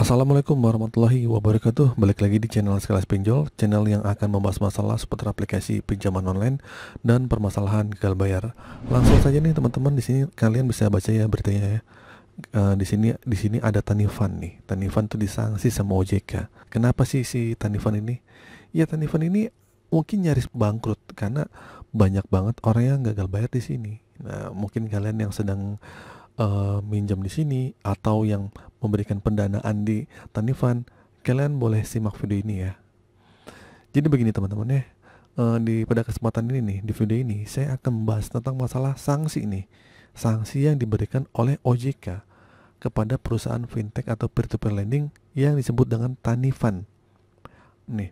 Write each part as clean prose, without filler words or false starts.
Assalamualaikum warahmatullahi wabarakatuh. Balik lagi di channel Sekelas Pinjol, channel yang akan membahas masalah seputar aplikasi pinjaman online dan permasalahan gagal bayar. Langsung saja nih teman-teman, di sini kalian bisa baca ya beritanya ya. Di sini ada Tanifan nih. Tanifan tuh disanksi sama OJK. Kenapa sih si Tanifan ini? Ya Tanifan ini mungkin nyaris bangkrut karena banyak banget orang yang gagal bayar di sini. Nah, mungkin kalian yang sedang minjam di sini atau yang memberikan pendanaan di Tanifan, kalian boleh simak video ini ya. Jadi begini teman-teman ya, pada kesempatan ini nih, di video ini saya akan membahas tentang masalah sanksi nih. Sanksi yang diberikan oleh OJK kepada perusahaan fintech atau peer-to-peer lending yang disebut dengan Tanifan. Nih,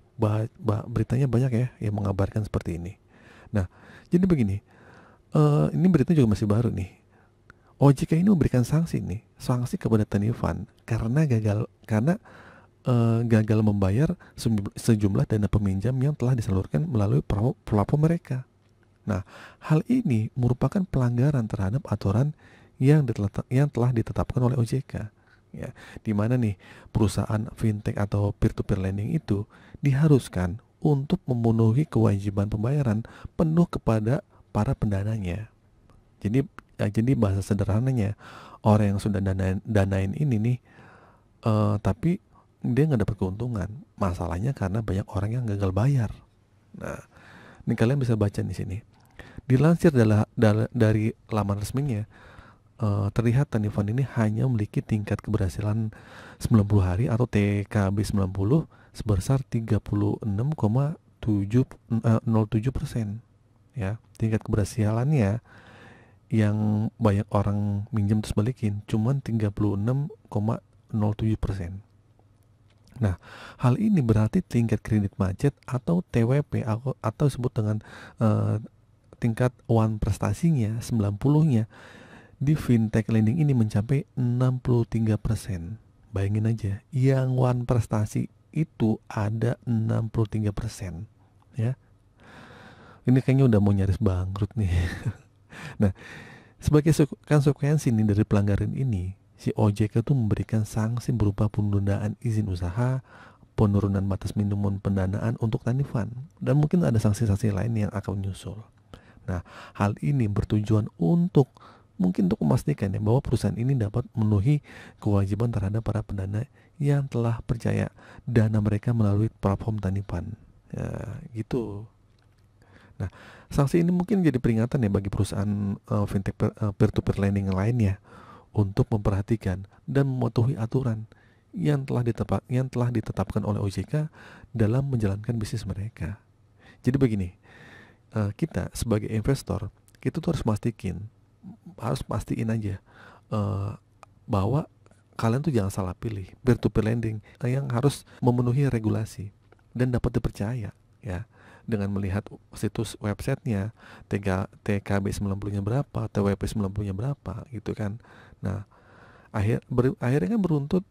beritanya banyak ya yang mengabarkan seperti ini. Nah, jadi begini, ini berita juga masih baru nih. OJK ini memberikan sanksi kepada Tanifan karena gagal membayar sejumlah dana peminjam yang telah disalurkan melalui platform mereka. Nah, hal ini merupakan pelanggaran terhadap aturan yang telah ditetapkan oleh OJK. Ya, di mana nih perusahaan fintech atau peer-to-peer lending itu diharuskan untuk memenuhi kewajiban pembayaran penuh kepada para pendananya. Jadi bahasa sederhananya, orang yang sudah danain ini nih, tapi dia nggak dapat keuntungan. Masalahnya karena banyak orang yang gagal bayar. Nah, ini kalian bisa baca di sini. Dilansir dari laman resminya, terlihat Tanifan ini hanya memiliki tingkat keberhasilan 90 hari atau TKB 90 sebesar 36,07%. Ya, tingkat keberhasilannya yang banyak orang minjem terus balikin cuman 36,07%. Nah, hal ini berarti tingkat kredit macet atau TWP atau disebut dengan tingkat wan prestasinya 90-nya di fintech lending ini mencapai 63%. Bayangin aja, yang wan prestasi itu ada 63%, ya. Ini kayaknya udah mau nyaris bangkrut nih. Nah, sebagai konsekuensi nih dari pelanggaran ini, si OJK tuh memberikan sanksi berupa penundaan izin usaha, penurunan batas minimum pendanaan untuk Tanifan, dan mungkin ada sanksi-sanksi lain yang akan menyusul. Nah, hal ini bertujuan untuk memastikan ya bahwa perusahaan ini dapat memenuhi kewajiban terhadap para pendana yang telah percaya dana mereka melalui platform Tanifan. Ya, gitu. Nah, sanksi ini mungkin jadi peringatan ya bagi perusahaan fintech peer-to-peer lending lainnya untuk memperhatikan dan mematuhi aturan yang telah ditetapkan oleh OJK dalam menjalankan bisnis mereka. Jadi begini, kita sebagai investor, kita tuh harus pastiin aja bahwa kalian tuh jangan salah pilih peer-to-peer lending yang harus memenuhi regulasi dan dapat dipercaya ya, dengan melihat situs websitenya, TKB 90-nya berapa, TWP 90-nya berapa gitu kan. Nah, akhirnya kan beruntut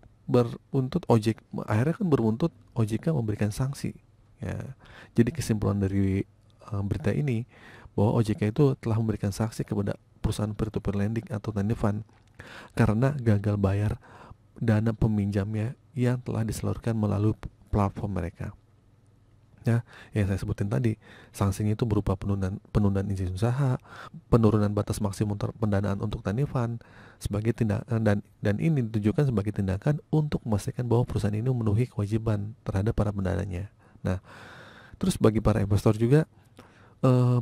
OJK memberikan sanksi ya. Jadi kesimpulan dari berita ini bahwa OJK itu telah memberikan sanksi kepada perusahaan peer-to-peer lending atau Tanifan karena gagal bayar dana peminjamnya yang telah disalurkan melalui platform mereka. Ya, yang saya sebutin tadi, sanksinya itu berupa penundaan izin usaha, penurunan batas maksimum pendanaan untuk Tanifan sebagai tindakan, dan ini ditujukan sebagai tindakan untuk memastikan bahwa perusahaan ini memenuhi kewajiban terhadap para pendananya. Nah, terus bagi para investor juga,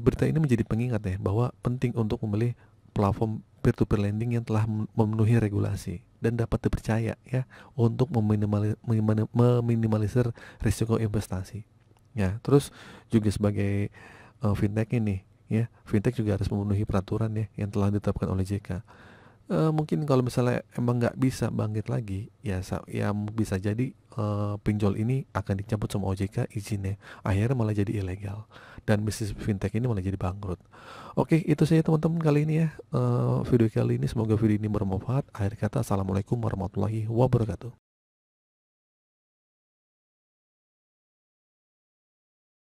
berita ini menjadi pengingat ya bahwa penting untuk memilih platform peer-to-peer lending yang telah memenuhi regulasi dan dapat dipercaya ya untuk meminimalisir risiko investasi. Ya, terus juga sebagai fintech ini ya, fintech juga harus memenuhi peraturan ya yang telah ditetapkan oleh JK. Mungkin kalau misalnya emang nggak bisa bangkit lagi, ya bisa jadi pinjol ini akan dicabut sama OJK izinnya, akhirnya malah jadi ilegal dan bisnis fintech ini malah jadi bangkrut. Oke, itu saja teman-teman kali ini ya, video kali ini. Semoga video ini bermanfaat. Akhir kata, assalamualaikum warahmatullahi wabarakatuh.